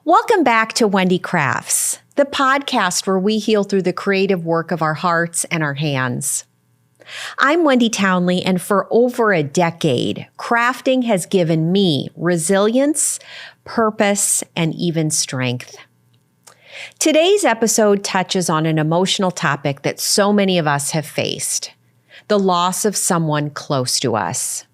Welcome back to Wendy Crafts, the podcast where we heal through the creative work of our hearts and our hands. I'm Wendy Townley, and for over a decade, crafting has given me resilience, purpose, and even strength. Today's episode touches on an emotional topic that so many of us have faced: the loss of someone close to us.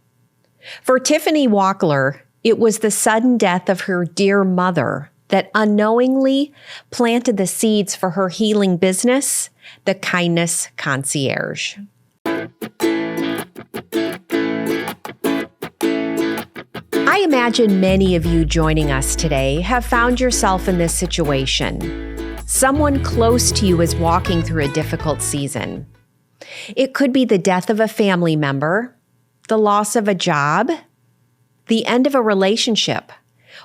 For Tiffany Wachtler, it was the sudden death of her dear mother that unknowingly planted the seeds for her healing business, the Kindness Concierge. I imagine many of you joining us today have found yourself in this situation. Someone close to you is walking through a difficult season. It could be the death of a family member, the loss of a job, the end of a relationship,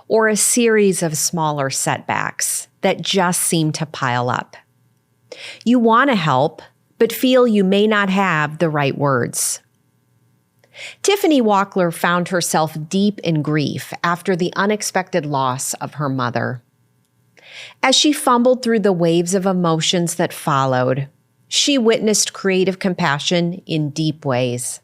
or a series of smaller setbacks that just seem to pile up. You want to help, but feel you may not have the right words. Tiffany Wachtler found herself deep in grief after the unexpected loss of her mother. As she fumbled through the waves of emotions that followed, she witnessed creative compassion in deep ways.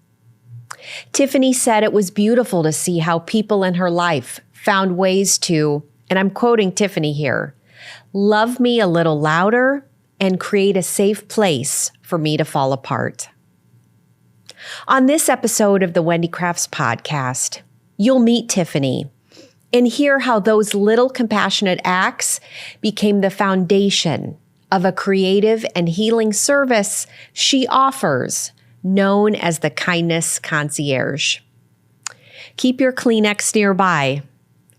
Tiffany said it was beautiful to see how people in her life found ways to, and I'm quoting Tiffany here, love me a little louder and create a safe place for me to fall apart. On this episode of the Wendy Crafts podcast, you'll meet Tiffany and hear how those little compassionate acts became the foundation of a creative and healing service she offers, known as the Kindness Concierge. Keep your Kleenex nearby.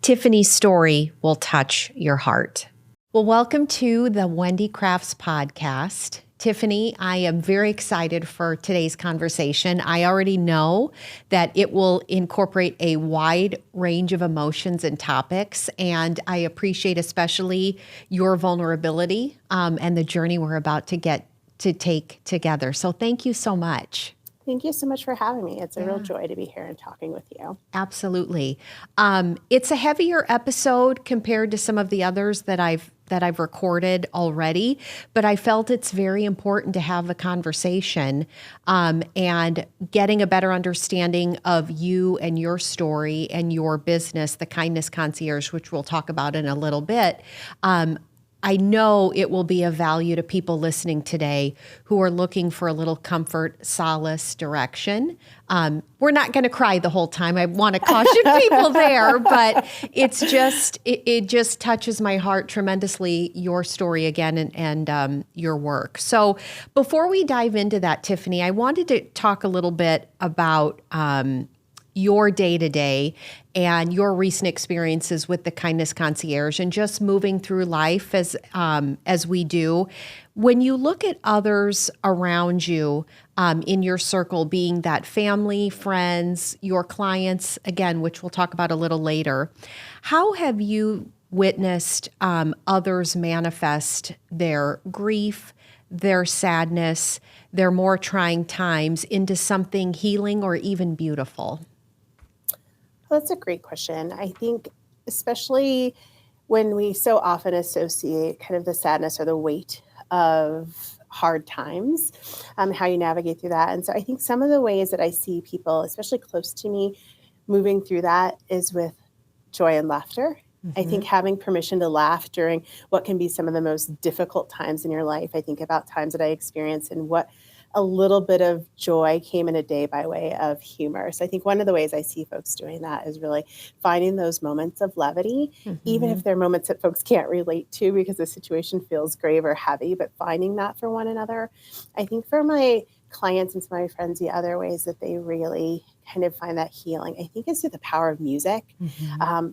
Tiffany's story will touch your heart. Well, welcome to the Wendy Crafts podcast. Tiffany, I am very excited for today's conversation. I already know that it will incorporate a wide range of emotions and topics, and I appreciate especially your vulnerability and the journey we're about to take together. So thank you so much. Thank you so much for having me. It's a real joy to be here and talking with you. Absolutely. It's a heavier episode compared to some of the others that I've recorded already, but I felt it's very important to have a conversation and getting a better understanding of you and your story and your business, the Kindness Concierge, which we'll talk about in a little bit. I know it will be of value to people listening today who are looking for a little comfort, solace, direction. We're not going to cry the whole time. I want to caution people there, but it just touches my heart tremendously, your story again and your work. So before we dive into that, Tiffany, I wanted to talk a little bit about your day-to-day and your recent experiences with the Kindness Concierge and just moving through life as we do. When you look at others around you in your circle, being that family, friends, your clients, again, which we'll talk about a little later, how have you witnessed others manifest their grief, their sadness, their more trying times into something healing or even beautiful? Well, that's a great question. I think especially when we so often associate kind of the sadness or the weight of hard times, how you navigate through that. And so I think some of the ways that I see people, especially close to me, moving through that is with joy and laughter. Mm-hmm. I think having permission to laugh during what can be some of the most difficult times in your life. I think about times that I experienced and what a little bit of joy came in a day by way of humor. So I think one of the ways I see folks doing that is really finding those moments of levity, even if they're moments that folks can't relate to because the situation feels grave or heavy, but finding that for one another. I think for my clients and some of my friends, the other ways that they really kind of find that healing, I think, is through the power of music.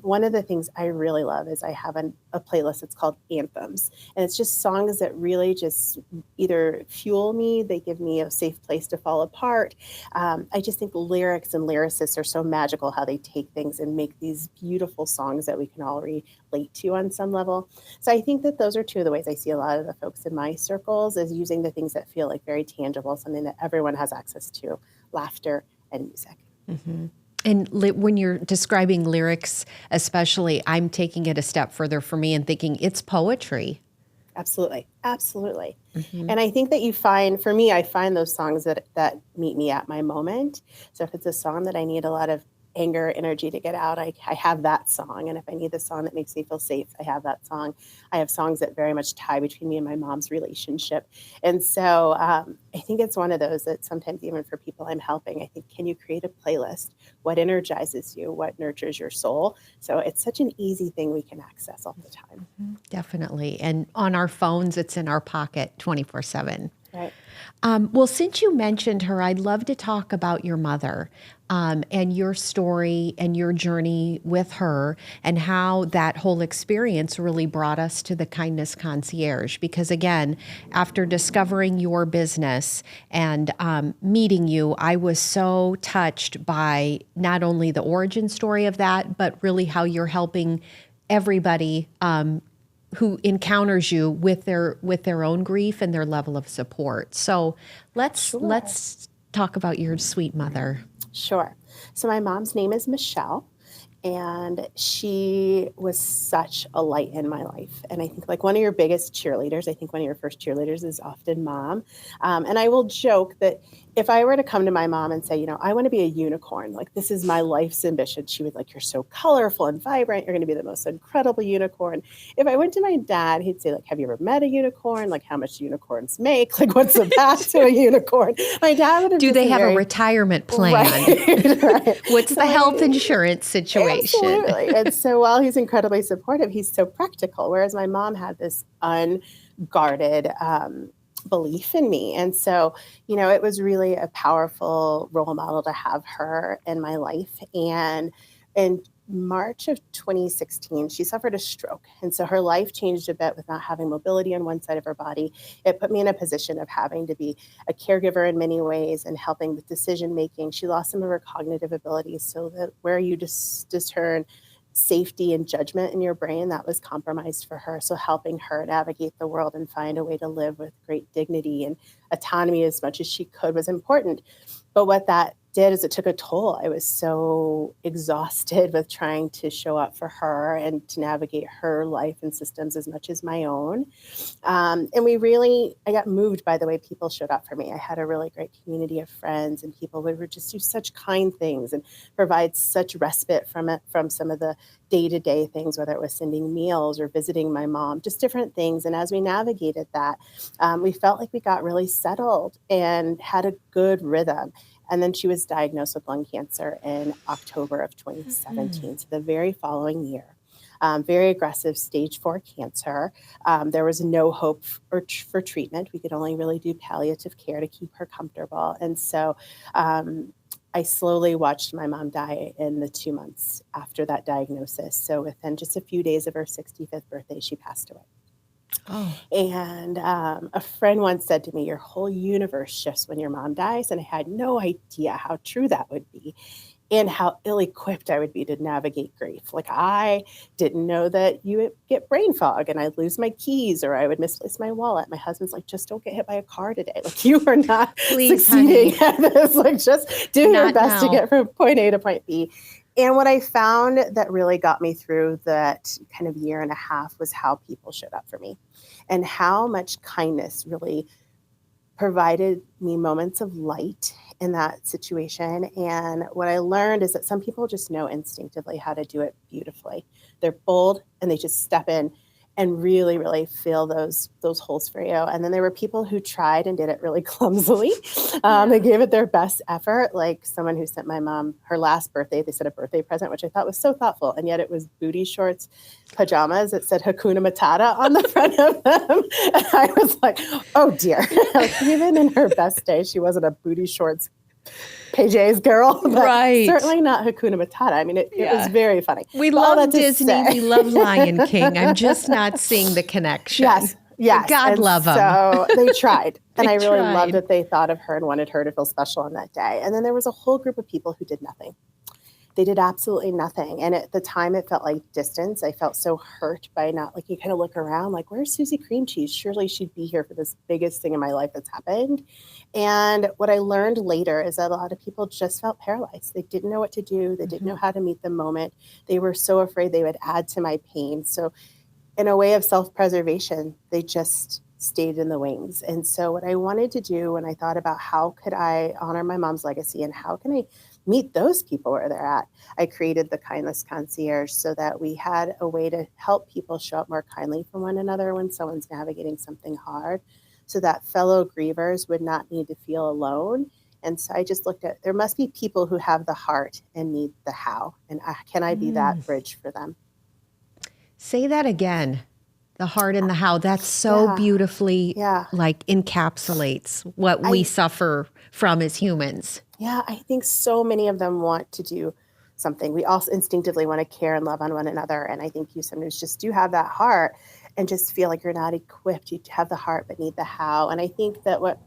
One of the things I really love is I have a playlist that's called Anthems, and it's just songs that really just either fuel me, they give me a safe place to fall apart. I just think lyrics and lyricists are so magical, how they take things and make these beautiful songs that we can all relate to on some level. So I think that those are two of the ways I see a lot of the folks in my circles, is using the things that feel like very tangible, something that everyone has access to, laughter and music. And when you're describing lyrics, especially, I'm taking it a step further for me and thinking it's poetry. Absolutely. Absolutely. And I think that you find, for me, I find those songs that meet me at my moment. So if it's a song that I need a lot of anger, energy to get out, I have that song. And if I need the song that makes me feel safe, I have that song. I have songs that very much tie between me and my mom's relationship. And so I think it's one of those that sometimes even for people I'm helping, I think, can you create a playlist? What energizes you? What nurtures your soul? So it's such an easy thing we can access all the time. Definitely. And on our phones, it's in our pocket 24/7. Right. Well, since you mentioned her, I'd love to talk about your mother and your story and your journey with her and how that whole experience really brought us to the Kindness Concierge. Because again, after discovering your business and meeting you, I was so touched by not only the origin story of that, but really how you're helping everybody who encounters you with their own grief and their level of support. So let's talk about your sweet mother. Sure. So my mom's name is Michelle, and she was such a light in my life. And I think like one of your biggest cheerleaders, I think one of your first cheerleaders is often mom. And I will joke that if I were to come to my mom and say, you know, I want to be a unicorn, like this is my life's ambition, she would like, you're so colorful and vibrant. You're going to be the most incredible unicorn. If I went to my dad, he'd say like, have you ever met a unicorn? Like how much unicorns make? Like what's the path to a unicorn? My dad would have Do they have a retirement plan? Right. What's the health insurance situation? Absolutely. And so while he's incredibly supportive, he's so practical. Whereas my mom had this unguarded belief in me. And so, you know, it was really a powerful role model to have her in my life. And in March of 2016, she suffered a stroke. And so her life changed a bit with not having mobility on one side of her body. It put me in a position of having to be a caregiver in many ways and helping with decision making. She lost some of her cognitive abilities, so that where you discern safety and judgment in your brain, that was compromised for her. So helping her navigate the world and find a way to live with great dignity and autonomy as much as she could was important. But what that did is it took a toll. I was so exhausted with trying to show up for her and to navigate her life and systems as much as my own. And I got moved by the way people showed up for me. I had a really great community of friends and people who would just do such kind things and provide such respite from some of the day-to-day things, whether it was sending meals or visiting my mom, just different things. And as we navigated that, we felt like we got really settled and had a good rhythm. And then she was diagnosed with lung cancer in October of 2017, so the very following year. Very aggressive stage 4 cancer. There was no hope for treatment. We could only really do palliative care to keep her comfortable. And so I slowly watched my mom die in the 2 months after that diagnosis. So within just a few days of her 65th birthday, she passed away. Oh. And a friend once said to me, your whole universe shifts when your mom dies. And I had no idea how true that would be and how ill-equipped I would be to navigate grief. Like I didn't know that you would get brain fog and I'd lose my keys or I would misplace my wallet. My husband's like, just don't get hit by a car today. Like you are not succeeding at this. Like just do your best to get from point A to point B. And what I found that really got me through that kind of year and a half was how people showed up for me and how much kindness really provided me moments of light in that situation. And what I learned is that some people just know instinctively how to do it beautifully. They're bold and they just step in and really, really feel those holes for you. And then there were people who tried and did it really clumsily. They gave it their best effort, like someone who sent my mom her last birthday. They sent a birthday present, which I thought was so thoughtful. And yet it was booty shorts, pajamas that said Hakuna Matata on the front of them. And I was like, oh dear. Like, even in her best day, she wasn't a booty shorts PJ's girl, but certainly not Hakuna Matata. I mean, it was very funny. We love Disney. We love Lion King. I'm just not seeing the connection. Yes. God love them. So they tried. And I really loved that they thought of her and wanted her to feel special on that day. And then there was a whole group of people who did nothing. They did absolutely nothing. And at the time, it felt like distance. I felt so hurt by not, like, you kind of look around, like, where's Susie Cream Cheese? Surely she'd be here for this biggest thing in my life that's happened. And what I learned later is that a lot of people just felt paralyzed. They didn't know what to do. They didn't know how to meet the moment. They were so afraid they would add to my pain. So in a way of self-preservation, they just stayed in the wings. And so what I wanted to do when I thought about how could I honor my mom's legacy and how can I meet those people where they're at, I created the Kindness Concierge so that we had a way to help people show up more kindly for one another when someone's navigating something hard, so that fellow grievers would not need to feel alone. And so I just looked at, there must be people who have the heart and need the how. And can I be that bridge for them? Say that again. The heart and the how. That's so beautifully like encapsulates what we suffer from as humans. Yeah, I think so many of them want to do something. We also instinctively want to care and love on one another. And I think you sometimes just do have that heart and just feel like you're not equipped. You have the heart but need the how. And I think that what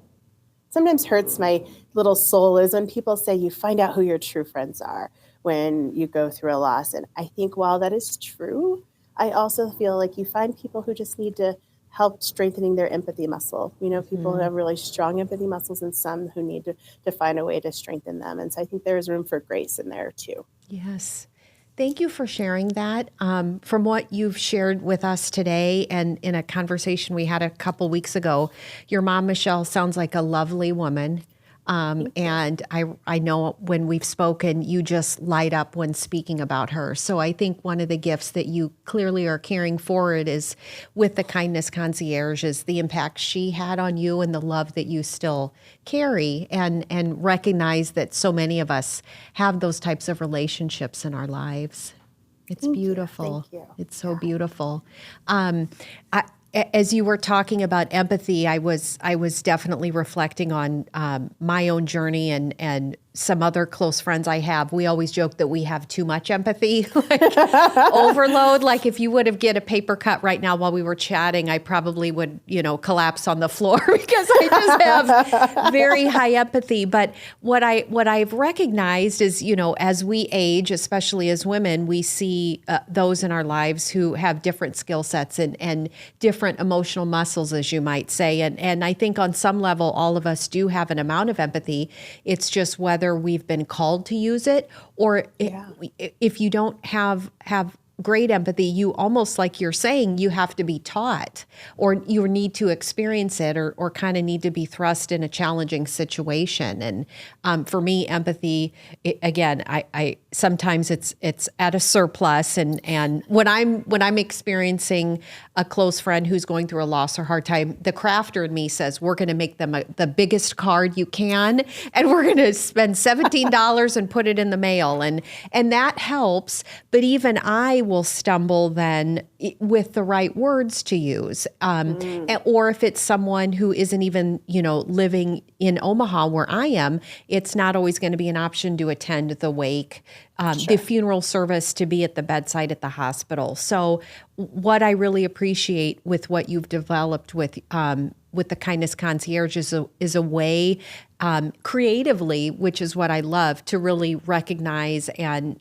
sometimes hurts my little soul is when people say you find out who your true friends are when you go through a loss. And I think while that is true, I also feel like you find people who just need to help strengthening their empathy muscle. You know, people who have really strong empathy muscles and some who need to find a way to strengthen them. And so I think there's room for grace in there too. Yes. Thank you for sharing that. From what you've shared with us today and in a conversation we had a couple weeks ago, your mom, Michelle, sounds like a lovely woman. And I know when we've spoken, you just light up when speaking about her. So I think one of the gifts that you clearly are carrying forward is with the Kindness Concierge is the impact she had on you and the love that you still carry and recognize that so many of us have those types of relationships in our lives. It's beautiful. Thank you. It's so beautiful. As you were talking about empathy, I was definitely reflecting on my own journey and some other close friends I have. We always joke that we have too much empathy, like overload. Like if you would have get a paper cut right now while we were chatting, I probably would, collapse on the floor because I just have very high empathy. But what I've recognized is, as we age, especially as women, we see those in our lives who have different skill sets and different emotional muscles, as you might say. And I think on some level, all of us do have an amount of empathy. It's just whether we've been called to use it or if you don't have great empathy, you almost like you're saying, you have to be taught or you need to experience it or kind of need to be thrust in a challenging situation. And for me, empathy, I sometimes it's at a surplus. And when I'm experiencing a close friend who's going through a loss or hard time, the crafter in me says, we're going to make them the biggest card you can, and we're going to spend $17 and put it in the mail. And that helps. But even I will stumble then with the right words to use. Or if it's someone who isn't even, living in Omaha where I am, it's not always going to be an option to attend the wake, the funeral service, to be at the bedside at the hospital. So what I really appreciate with what you've developed with the Kindness Concierge is a way creatively, which is what I love, to really recognize and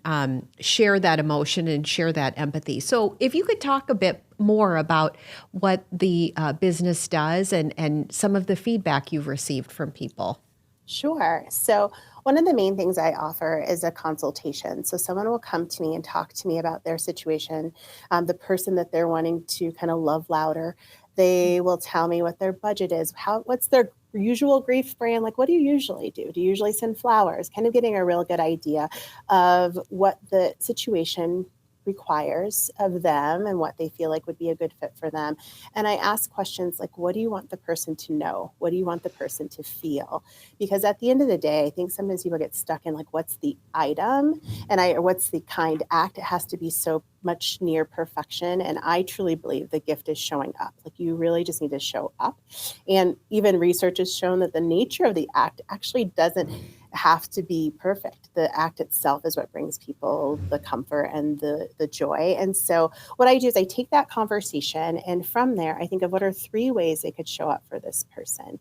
share that emotion and share that empathy. So if you could talk a bit more about what the business does and some of the feedback you've received from people. Sure. So one of the main things I offer is a consultation. So someone will come to me and talk to me about their situation, the person that they're wanting to kind of love louder. They will tell me what their budget is, what's their usual grief brand, like what do you usually do? Do you usually send flowers? Kind of getting a real good idea of what the situation requires of them and what they feel like would be a good fit for them. And I ask questions like, what do you want the person to know? What do you want the person to feel? Because at the end of the day, I think sometimes people get stuck in like, what's the item or what's the kind act? It has to be so much near perfection. And I truly believe the gift is showing up. Like you really just need to show up. And even research has shown that the nature of the act actually doesn't have to be perfect. The act itself is what brings people the comfort and the joy. And so what I do is I take that conversation, and from there, I think of what are 3 ways they could show up for this person.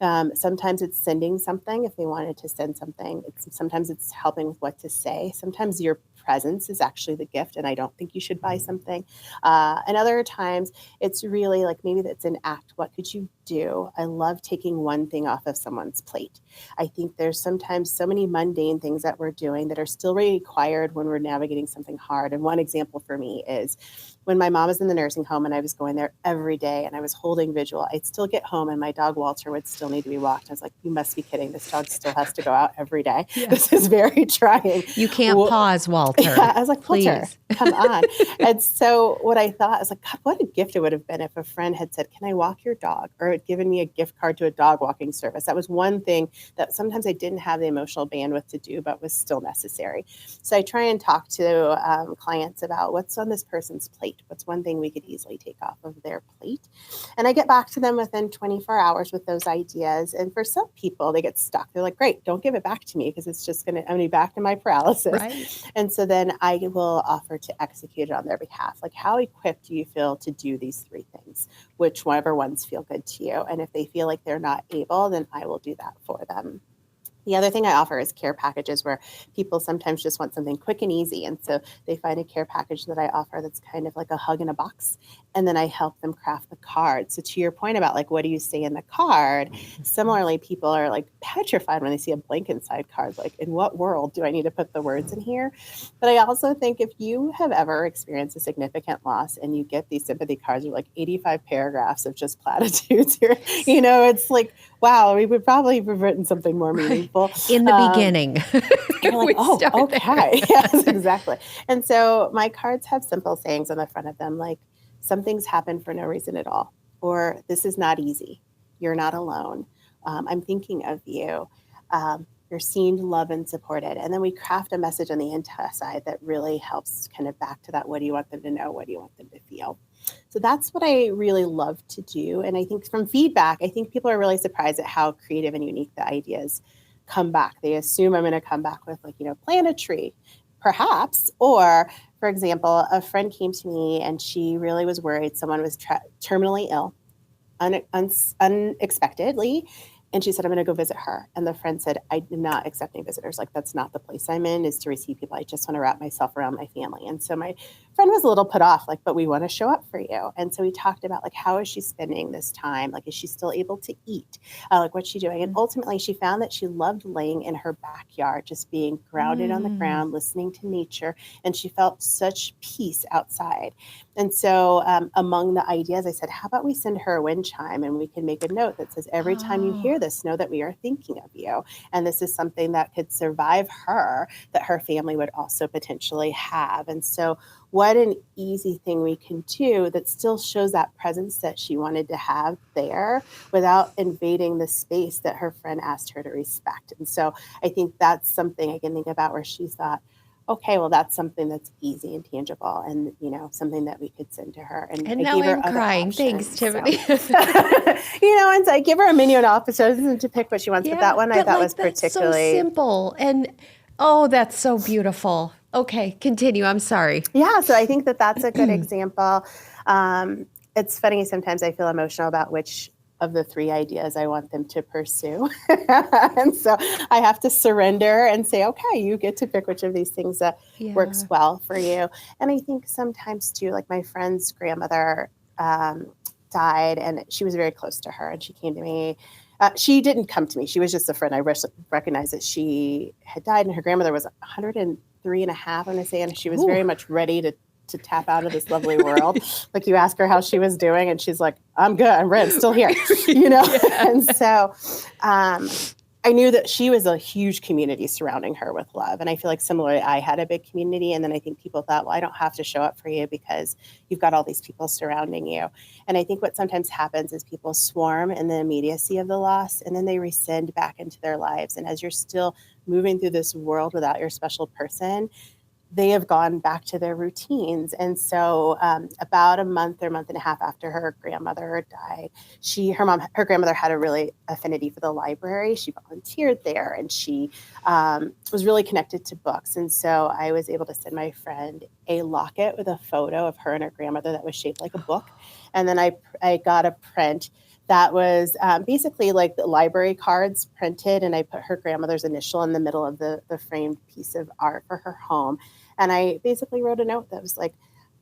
Sometimes it's sending something if they wanted to send something. Sometimes it's helping with what to say. Sometimes your presence is actually the gift, and I don't think you should buy something. And other times it's really like maybe that's an act. What could you do? I love taking one thing off of someone's plate. I think there's sometimes so many mundane things that we're doing that are still required when we're navigating something hard. And one example for me is when my mom was in the nursing home and I was going there every day and I was holding vigil, I'd still get home and my dog Walter would still need to be walked. I was like, you must be kidding. This dog still has to go out every day. Yeah. This is very trying. You can't pause, Walter. Yeah, I was like, please. Walter, come on. And so what I thought, I was like, God, what a gift it would have been if a friend had said, can I walk your dog? Or had given me a gift card to a dog walking service. That was one thing that sometimes I didn't have the emotional bandwidth to do, but was still necessary. So I try and talk to clients about what's on this person's plate. What's one thing we could easily take off of their plate? And I get back to them within 24 hours with those ideas. And for some people, they get stuck. They're like, great, don't give it back to me because it's just I'm going to be back to my paralysis. Right. And so then I will offer to execute it on their behalf. Like, how equipped do you feel to do these three things? Whichever ones feel good to you. And if they feel like they're not able, then I will do that for them. The other thing I offer is care packages where people sometimes just want something quick and easy. And so they find a care package that I offer that's kind of like a hug in a box. And then I help them craft the card. So to your point about like, what do you say in the card? Similarly, people are like petrified when they see a blank inside card. Like, in what world do I need to put the words in here? But I also think if you have ever experienced a significant loss and you get these sympathy cards with like 85 paragraphs of just platitudes here, you know, it's like, wow, we would probably have written something more meaningful. In the beginning. You're like, oh, okay. Yes, exactly. And so my cards have simple sayings on the front of them, like, something's happened for no reason at all, or this is not easy. You're not alone. I'm thinking of you. You're seen, loved, and supported. And then we craft a message on the inside that really helps kind of back to that. What do you want them to know? What do you want them to feel? So that's what I really love to do. And I think from feedback, I think people are really surprised at how creative and unique the ideas come back. They assume I'm going to come back with like, plant a tree, perhaps. Or, for example, a friend came to me and she really was worried someone was terminally ill, unexpectedly. And she said, I'm going to go visit her. And the friend said, I am not accepting visitors. Like, that's not the place I'm in, is to receive people. I just want to wrap myself around my family. And so my friend was a little put off, like, but we want to show up for you. And so we talked about, like, how is she spending this time? Like, is she still able to eat? Like, what's she doing? And ultimately, she found that she loved laying in her backyard, just being grounded on the ground, listening to nature. And she felt such peace outside. And so among the ideas, I said, how about we send her a wind chime and we can make a note that says, every time you hear this, know that we are thinking of you. And this is something that could survive her, that her family would also potentially have. And so what an easy thing we can do that still shows that presence that she wanted to have there without invading the space that her friend asked her to respect. And so I think that's something I can think about where she thought, okay, well, that's something that's easy and tangible and, something that we could send to her. And I now gave her I'm crying. Options, Thanks, Tiffany. So. And so I give her a menu and options to pick what she wants. But that one I thought was particularly so simple. And, that's so beautiful. Okay, continue. I'm sorry. Yeah, so I think that that's a good example. It's funny, sometimes I feel emotional about which of the three ideas I want them to pursue. And so I have to surrender and say, okay, you get to pick which of these things that works well for you. And I think sometimes too, like my friend's grandmother died and she was very close to her and she came to me. She didn't come to me. She was just a friend. I recognized that she had died and her grandmother was 103 and a half, I'm going to say, and she was very much ready to tap out of this lovely world. Like, you ask her how she was doing and she's like, I'm good, I'm ready, I'm still here, And so I knew that she was a huge community surrounding her with love. And I feel like similarly, I had a big community. And then I think people thought, well, I don't have to show up for you because you've got all these people surrounding you. And I think what sometimes happens is people swarm in the immediacy of the loss and then they rescind back into their lives. And as you're still moving through this world without your special person, they have gone back to their routines. And so about a month or month and a half after her grandmother died, her grandmother had a really affinity for the library. She volunteered there and she was really connected to books. And so I was able to send my friend a locket with a photo of her and her grandmother that was shaped like a book. And then I got a print that was basically like the library cards printed, and I put her grandmother's initial in the middle of the framed piece of art for her home. And I basically wrote a note that was like,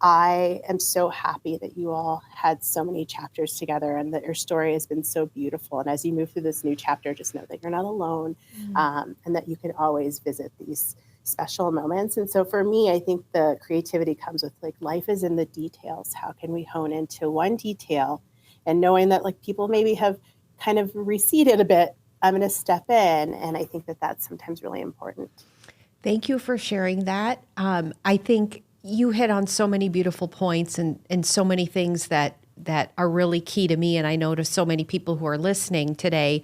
I am so happy that you all had so many chapters together and that your story has been so beautiful. And as you move through this new chapter, just know that you're not alone, and that you can always visit these special moments. And so for me, I think the creativity comes with like, life is in the details. How can we hone into one detail, and knowing that like people maybe have kind of receded a bit, I'm going to step in. And I think that that's sometimes really important. Thank you for sharing that. I think you hit on so many beautiful points and so many things that are really key to me, and I know to so many people who are listening today,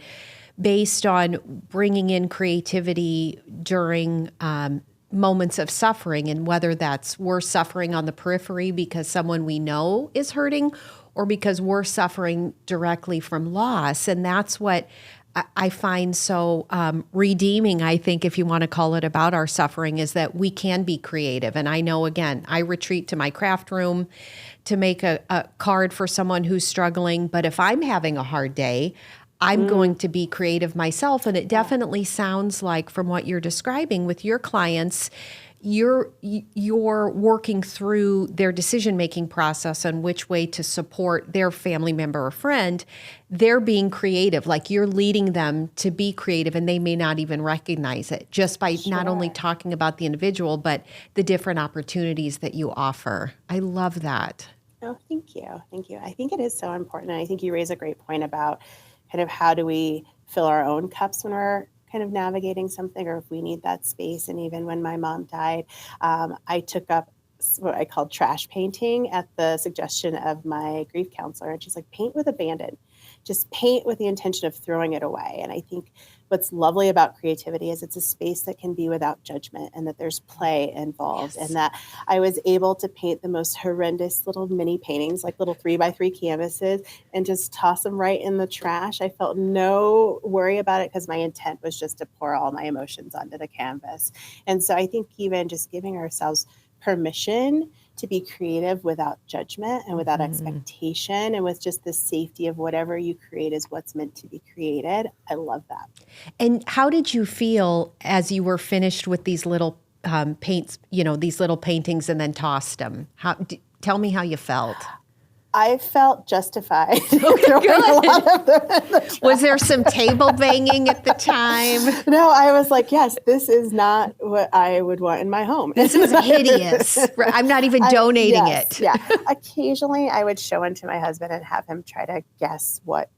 based on bringing in creativity during moments of suffering, and whether that's we're suffering on the periphery because someone we know is hurting, or because we're suffering directly from loss. And that's what I find so redeeming, I think, if you want to call it, about our suffering, is that we can be creative. And I know, again, I retreat to my craft room to make a card for someone who's struggling. But if I'm having a hard day, I'm going to be creative myself. And it definitely sounds like, from what you're describing with your clients, you're working through their decision-making process on which way to support their family member or friend. They're being creative, like you're leading them to be creative, and they may not even recognize it, just by not only talking about the individual, but the different opportunities that you offer. I love that. Oh, thank you. Thank you. I think it is so important. And I think you raise a great point about kind of how do we fill our own cups when we're kind of navigating something, or if we need that space. And even when my mom died, I took up what I called trash painting at the suggestion of my grief counselor. And she's like, paint with abandon. Just paint with the intention of throwing it away. And I think what's lovely about creativity is it's a space that can be without judgment, and that there's play involved. Yes. And that I was able to paint the most horrendous little mini paintings, like little 3x3 canvases, and just toss them right in the trash. I felt no worry about it, because my intent was just to pour all my emotions onto the canvas. And so I think even just giving ourselves permission to be creative without judgment and without expectation, and with just the safety of whatever you create is what's meant to be created. I love that. And how did you feel as you were finished with these little paints, these little paintings, and then tossed them? Tell me how you felt. I felt justified. Throwing a lot of them in the trash. Was there some table banging at the time? No, I was like, yes, this is not what I would want in my home. This is hideous. I'm not even donating it. Yeah. Occasionally I would show one to my husband and have him try to guess what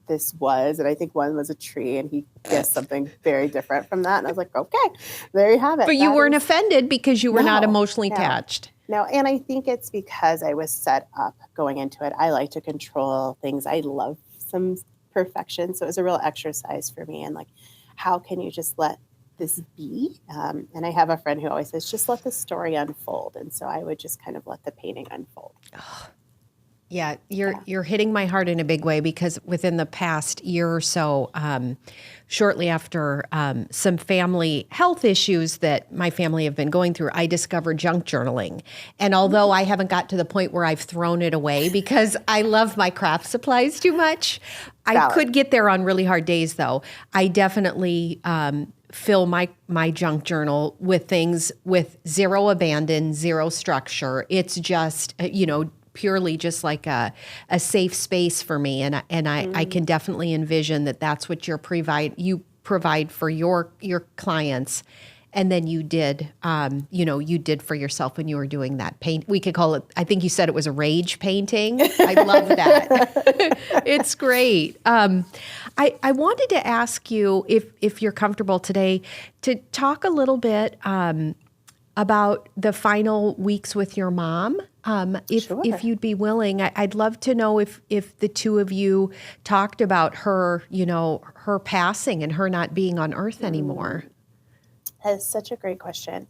this was. And I think one was a tree, and he guessed something very different from that. And I was like, okay, there you have it. But you weren't offended because you were not emotionally attached. No, and I think it's because I was set up going into it. I like to control things. I love some perfection. So it was a real exercise for me. And like, how can you just let this be? And I have a friend who always says, just let the story unfold. And so I would just kind of let the painting unfold. Oh. Yeah, you're hitting my heart in a big way, because within the past year or so, shortly after some family health issues that my family have been going through, I discovered junk journaling. And although I haven't got to the point where I've thrown it away because I love my craft supplies too much, I could get there on really hard days, though. I definitely fill my junk journal with things with zero abandon, zero structure. It's just, purely just like a safe space for me. And I can definitely envision that that's what you provide for your clients. And then you did for yourself when you were doing that paint. We could call it, I think you said it was a rage painting. I love that. It's great. I wanted to ask you, if you're comfortable today, to talk a little bit about the final weeks with your mom. If you'd be willing, I'd love to know if the two of you talked about her, her passing and her not being on earth anymore. That is such a great question.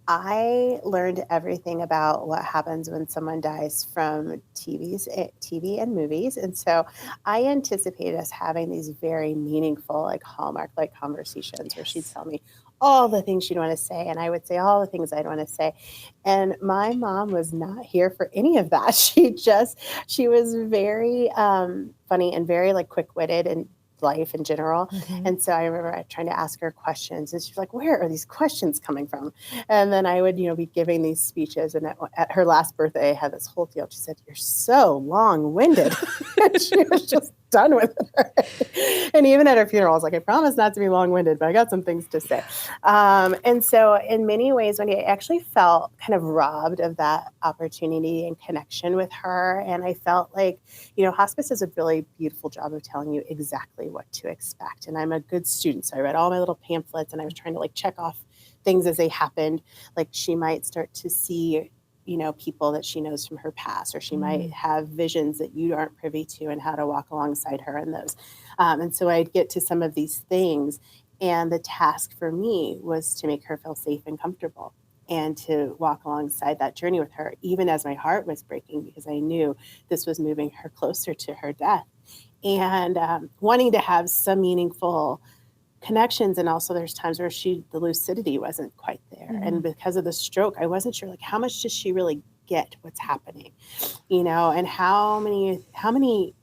I learned everything about what happens when someone dies from TV and movies. And so I anticipated us having these very meaningful, like Hallmark-like conversations where she'd tell me all the things she'd want to say, and I would say all the things I'd want to say. And my mom was not here for any of that. She was very funny and very like quick-witted and life in general. Mm-hmm. And so I remember trying to ask her questions, and she's like, where are these questions coming from? And then I would, be giving these speeches. And at her last birthday, I had this whole deal. She said, you're so long-winded. And she was just done with it. And even at her funeral, I was like, I promise not to be long-winded, but I got some things to say. And so in many ways, when I actually felt kind of robbed of that opportunity and connection with her, and I felt like, hospice does a really beautiful job of telling you exactly what to expect. And I'm a good student, so I read all my little pamphlets, and I was trying to like check off things as they happened. Like she might start to see, people that she knows from her past, or she might have visions that you aren't privy to, and how to walk alongside her in those. And so I'd get to some of these things, and the task for me was to make her feel safe and comfortable, and to walk alongside that journey with her, even as my heart was breaking, because I knew this was moving her closer to her death, and wanting to have some meaningful connections. And also there's times where the lucidity wasn't quite there. Mm-hmm. And because of the stroke, I wasn't sure, like, how much does she really get what's happening, and how many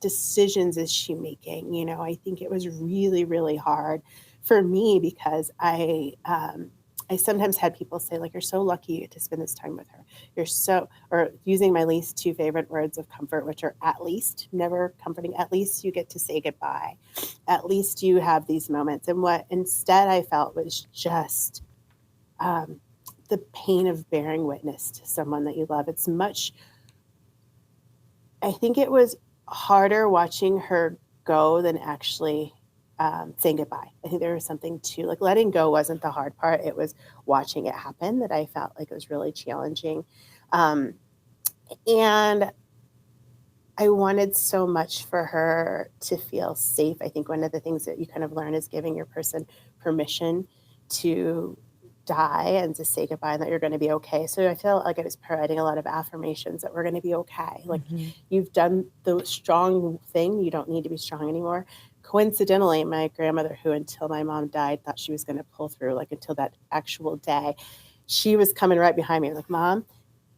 decisions is she making? I think it was really, really hard for me, because I sometimes had people say, like, you're so lucky you get to spend this time with her. Or using my least two favorite words of comfort, which are at least, never comforting, at least you get to say goodbye. At least you have these moments. And what instead I felt was just the pain of bearing witness to someone that you love. I think it was harder watching her go than actually saying goodbye. I think there was something to, like, letting go wasn't the hard part. It was watching it happen that I felt like it was really challenging. And I wanted so much for her to feel safe. I think one of the things that you kind of learn is giving your person permission to die and to say goodbye, and that you're going to be okay. So I feel like I was providing a lot of affirmations that we're going to be okay. Like, you've done the strong thing. You don't need to be strong anymore. Coincidentally, my grandmother, who until my mom died thought she was going to pull through, like, until that actual day, she was coming right behind me, like, Mom,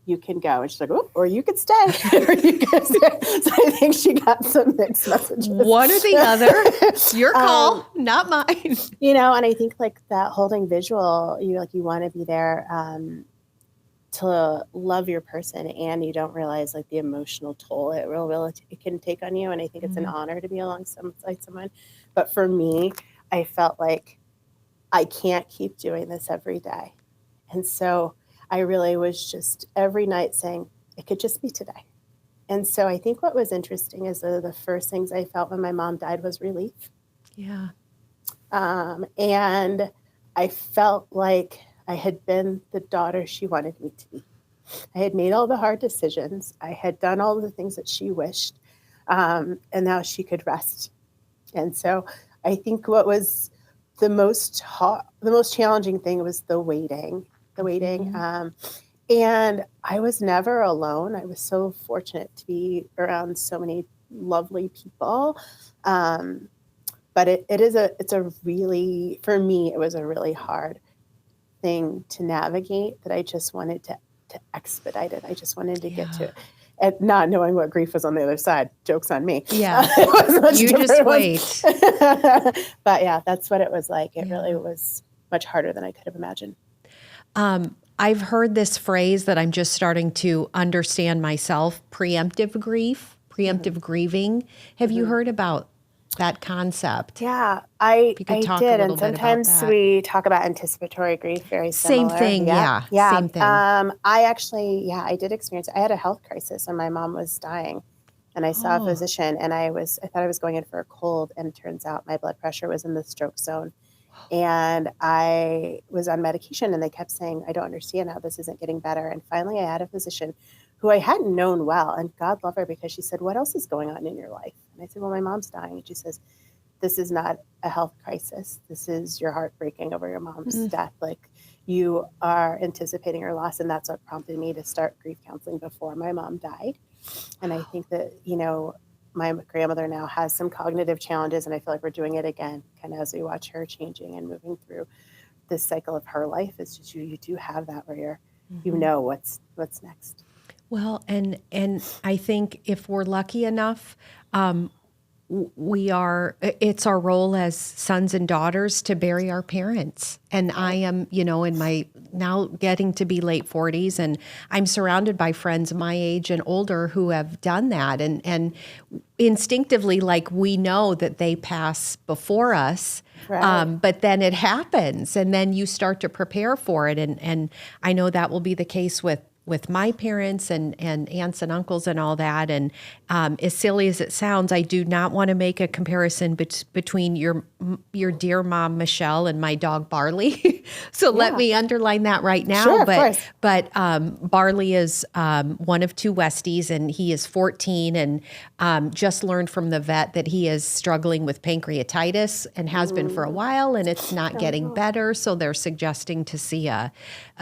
you can go. And she's like, oh, or you could stay. Or you could stay. So I think she got some mixed messages. One or the other. Your call, not mine. And I think, like, that holding visual, you want to be there to love your person, and you don't realize, like, the emotional toll it can take on you. And I think it's an honor to be alongside someone. But for me, I felt like I can't keep doing this every day. And so I really was just every night saying, it could just be today. And so I think what was interesting is the first things I felt when my mom died was relief. Yeah. And I felt like I had been the daughter she wanted me to be. I had made all the hard decisions. I had done all the things that she wished. And now she could rest. And so I think what was the most challenging thing was the waiting. And I was never alone. I was so fortunate to be around so many lovely people. But for me, it was a really hard thing to navigate, that I just wanted to expedite it. I just wanted to get to it. And not knowing what grief was on the other side. Joke's on me. Yeah. You just wait. But yeah, that's what it was like. It really was much harder than I could have imagined. I've heard this phrase that I'm just starting to understand myself, preemptive grieving. Have you heard about that concept? Yeah, I did. And sometimes we talk about anticipatory grief, very similar. Same thing, yeah. Same thing. I did experience, I had a health crisis when my mom was dying. And I saw a physician, and I thought I was going in for a cold, and it turns out my blood pressure was in the stroke zone. And I was on medication, and they kept saying, I don't understand how this isn't getting better. And finally, I had a physician who I hadn't known well, and God love her, because she said, what else is going on in your life? And I said, well, my mom's dying. And she says, this is not a health crisis. This is your heart breaking over your mom's death. Like, you are anticipating her loss. And that's what prompted me to start grief counseling before my mom died. And I think that, my grandmother now has some cognitive challenges, and I feel like we're doing it again, kind of as we watch her changing and moving through this cycle of her life is just you do have that where you're, you Mm-hmm. know what's next. Well, and I think if we're lucky enough, it's our role as sons and daughters to bury our parents. And I am, in my now getting to be late 40s, and I'm surrounded by friends my age and older who have done that. And instinctively, like, we know that they pass before us. Right. But then it happens, and then you start to prepare for it. And I know that will be the case with my parents and aunts and uncles and all that. And as silly as it sounds, I do not want to make a comparison between your dear mom, Michelle, and my dog, Barley. So let me underline that right now. Sure, of course. But Barley is one of two Westies, and he is 14 and just learned from the vet that he is struggling with pancreatitis and has been for a while, and it's not getting better. So they're suggesting to see a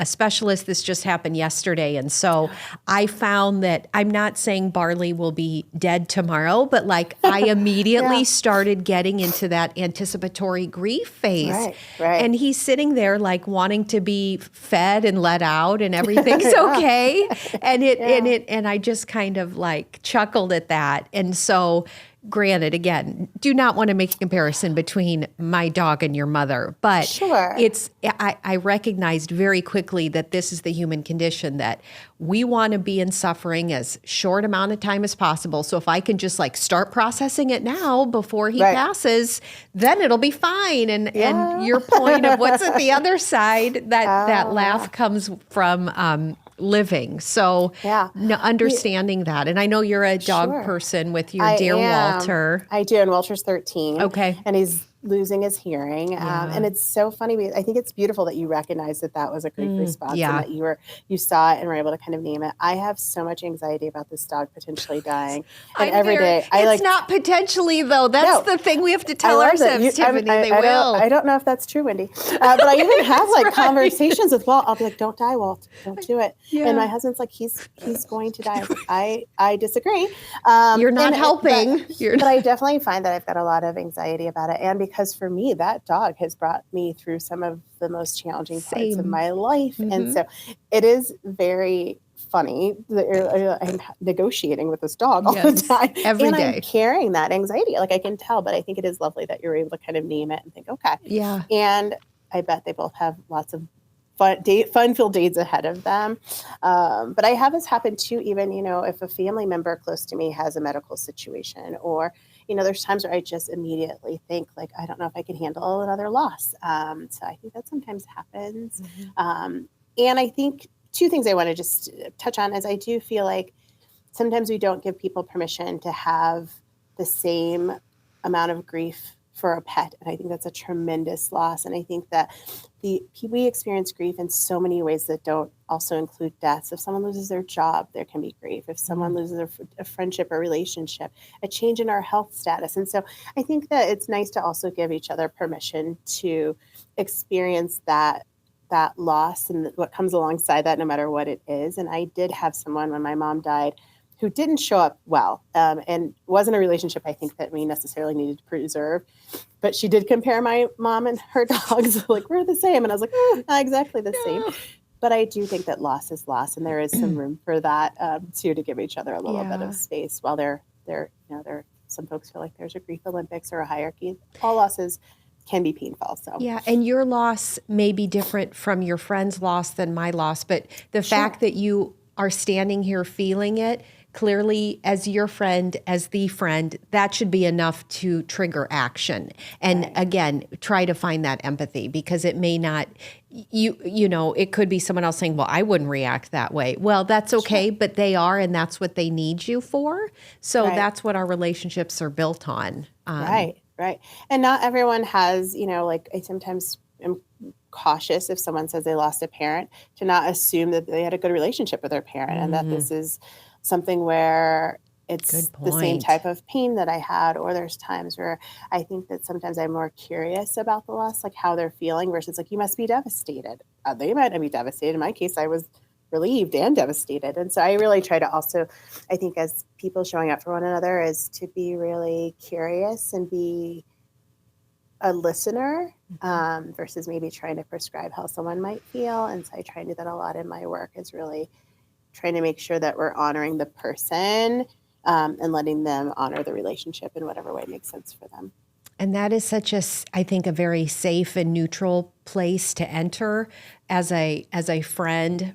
specialist. This just happened yesterday. And so I found that I'm not saying Barley will be dead tomorrow, but like I immediately started getting into that anticipatory grief phase. Right. And he's sitting there like wanting to be fed and let out and everything's okay. And I just kind of like chuckled at that. And so granted, again, do not want to make a comparison between my dog and your mother, but Sure. I recognized very quickly that this is the human condition, that we want to be in suffering as short amount of time as possible. So if I can just like start processing it now before he passes, then it'll be fine. And your point of what's at the other side, that laugh comes from living. So understanding that. And I know you're a dog person with your dear Walter. I do. And Walter's 13. Okay. And he's losing his hearing. And it's so funny because I think it's beautiful that you recognize that was a grief response and that you saw it and were able to kind of name it. I have so much anxiety about this dog potentially dying. And every day it's not potentially though. That's the thing we have to tell ourselves, Tiffany. They will. I don't know if that's true, Wendy. But I even have like conversations with Walt. I'll be like, don't die, Walt. Don't do it. Yeah. And my husband's like, he's going to die. I disagree. You're not helping. But I definitely find that I've got a lot of anxiety about it. And because for me, that dog has brought me through some of the most challenging parts of my life. And so it is very funny that I'm negotiating with this dog all the time. Every day. I'm carrying that anxiety. Like I can tell, but I think it is lovely that you're able to kind of name it and think, okay. Yeah. And I bet they both have lots of fun-filled days ahead of them. But I have this happen too, even, if a family member close to me has a medical situation, or, there's times where I just immediately think like, I don't know if I can handle another loss. So I think that sometimes happens. And I think two things I want to just touch on is I do feel like sometimes we don't give people permission to have the same amount of grief for a pet. And I think that's a tremendous loss. And I think that we experience grief in so many ways that don't also include deaths. If someone loses their job, there can be grief. If someone loses a friendship or relationship, a change in our health status. And so I think that it's nice to also give each other permission to experience that loss and what comes alongside that, no matter what it is. And I did have someone when my mom died who didn't show up well, and wasn't a relationship I think that we necessarily needed to preserve. But she did compare my mom and her dogs, like, we're the same. And I was like, not exactly the same. But I do think that loss is loss, and there is some room for that too, to give each other a little bit of space while they're some folks feel like there's a grief Olympics or a hierarchy. All losses can be painful. So and your loss may be different from your friend's loss than my loss, but the fact that you are standing here feeling it clearly as your friend, as the friend, that should be enough to trigger action. And again, try to find that empathy, because it may not, it could be someone else saying, well, I wouldn't react that way. Well, that's okay, but they are, and that's what they need you for. So that's what our relationships are built on. Right. And not everyone has, like I sometimes am cautious if someone says they lost a parent to not assume that they had a good relationship with their parent and that this is something where it's the same type of pain that I had, or there's times where I think that sometimes I'm more curious about the loss, like how they're feeling versus like, you must be devastated. They might not be devastated. In my case, I was relieved and devastated. And so I really try to also, I think as people showing up for one another, is to be really curious and be a listener versus maybe trying to prescribe how someone might feel. And so I try and do that a lot in my work, is really trying to make sure that we're honoring the person and letting them honor the relationship in whatever way makes sense for them. And that is I think, a very safe and neutral place to enter as a friend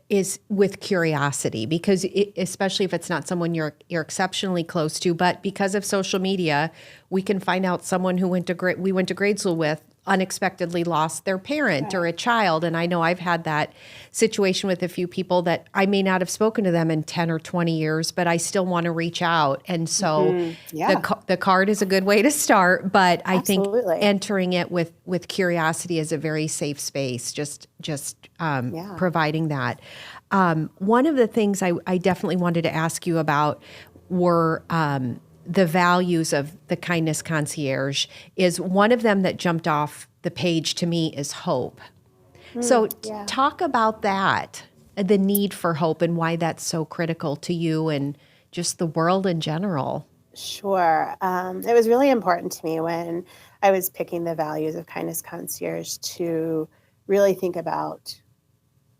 is with curiosity, because especially if it's not someone you're exceptionally close to, but because of social media, we can find out someone who we went to grade school with unexpectedly lost their parent or a child. And I know I've had that situation with a few people that I may not have spoken to them in 10 or 20 years, but I still want to reach out. And so the card is a good way to start, but I think entering it with curiosity is a very safe space, just providing that. One of the things I definitely wanted to ask you about were the values of the Kindness Concierge. Is one of them that jumped off the page to me is hope. So talk about that, the need for hope, and why that's so critical to you and just the world in general. Sure. It was really important to me when I was picking the values of Kindness Concierge to really think about,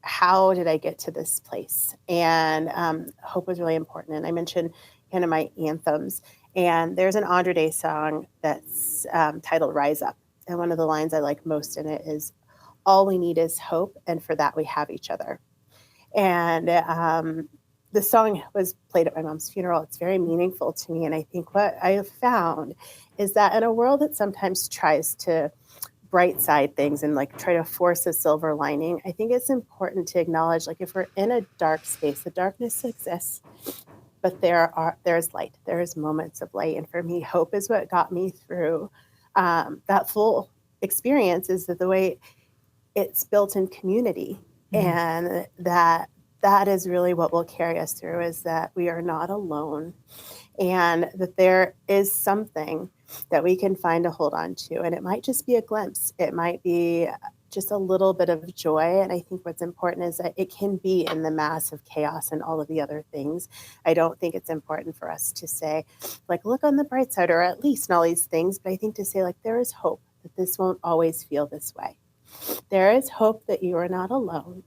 how did I get to this place? And hope was really important. And I mentioned kind of my anthems. And there's an Andre Day song that's titled Rise Up. And one of the lines I like most in it is, all we need is hope, and for that we have each other. And the song was played at my mom's funeral. It's very meaningful to me. And I think what I have found is that in a world that sometimes tries to bright side things and like try to force a silver lining, I think it's important to acknowledge, like, if we're in a dark space, the darkness exists, but there's light. There's moments of light. And for me, hope is what got me through that full experience, is that the way it's built in community. And that is really what will carry us through, is that we are not alone, and that there is something that we can find to hold on to. And it might just be a glimpse. It might be just a little bit of joy. And I think what's important is that it can be in the mass of chaos and all of the other things. I don't think it's important for us to say, like, look on the bright side, or at least, and all these things. But I think to say, like, there is hope that this won't always feel this way. There is hope that you are not alone.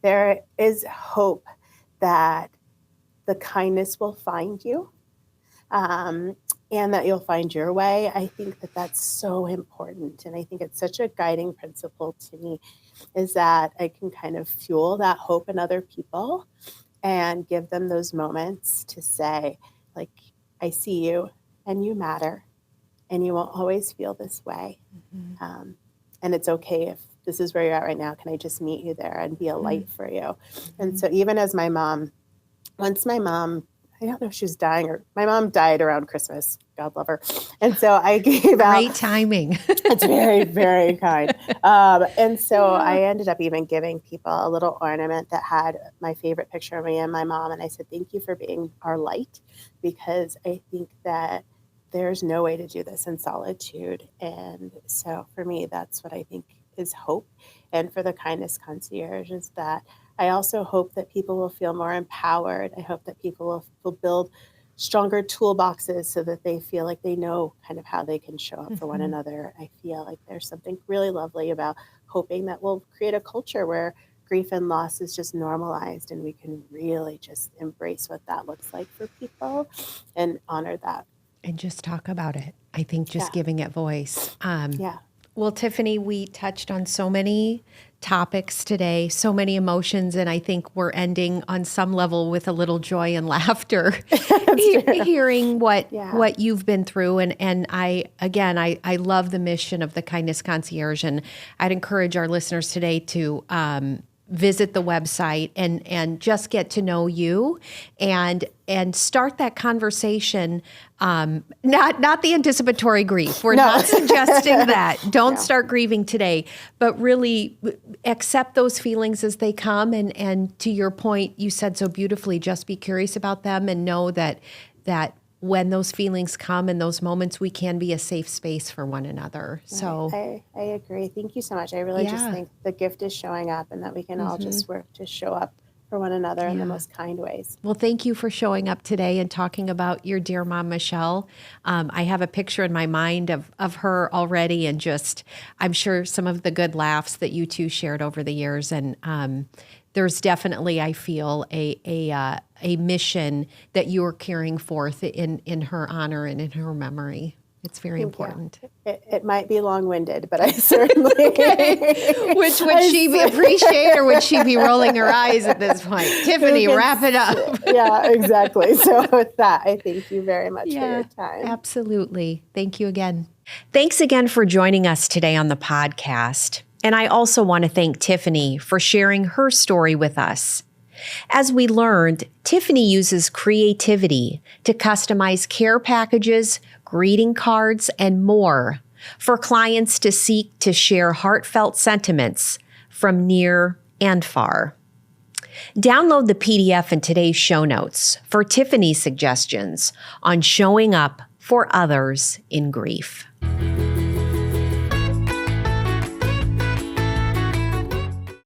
There is hope that the kindness will find you, and that you'll find your way. I think that that's so important. And I think it's such a guiding principle to me, is that I can kind of fuel that hope in other people and give them those moments to say, like, I see you and you matter, and you won't always feel this way. And it's okay if this is where you're at right now. Can I just meet you there and be a light for you? And so even as once my mom, I don't know if she was dying, or my mom died around Christmas. God love her. And so I gave out. Great timing. It's very, very kind. And so I ended up even giving people a little ornament that had my favorite picture of me and my mom. And I said, thank you for being our light, because I think that there's no way to do this in solitude. And so for me, that's what I think is hope. And for the Kindness Concierge, is that I also hope that people will feel more empowered. I hope that people will build stronger toolboxes so that they feel like they know kind of how they can show up for one another. I feel like there's something really lovely about hoping that we'll create a culture where grief and loss is just normalized, and we can really just embrace what that looks like for people and honor that. And just talk about it. I think just giving it voice. Well, Tiffany, we touched on so many topics today, so many emotions, and I think we're ending on some level with a little joy and laughter, hearing what you've been through. And I love the mission of the Kindness Concierge, and I'd encourage our listeners today to visit the website and just get to know you and start that conversation. Not the anticipatory grief. We're not suggesting that. Don't start grieving today, but really accept those feelings as they come. And to your point, you said so beautifully, just be curious about them and know that when those feelings come in those moments, we can be a safe space for one another. So I agree. Thank you so much. I really just think the gift is showing up, and that we can all just work to show up for one another in the most kind ways. Well, thank you for showing up today and talking about your dear mom, Michelle. I have a picture in my mind of her already, and just, I'm sure some of the good laughs that you two shared over the years. And there's definitely, I feel, a mission that you're carrying forth in her honor and in her memory. It's very important. It might be long-winded, but I certainly... Which would she appreciate, or would she be rolling her eyes at this point? Tiffany, wrap it up. Yeah, exactly. So with that, I thank you very much for your time. Absolutely. Thank you again. Thanks again for joining us today on the podcast. And I also want to thank Tiffany for sharing her story with us. As we learned, Tiffany uses creativity to customize care packages, greeting cards, and more for clients to seek to share heartfelt sentiments from near and far. Download the PDF in today's show notes for Tiffany's suggestions on showing up for others in grief.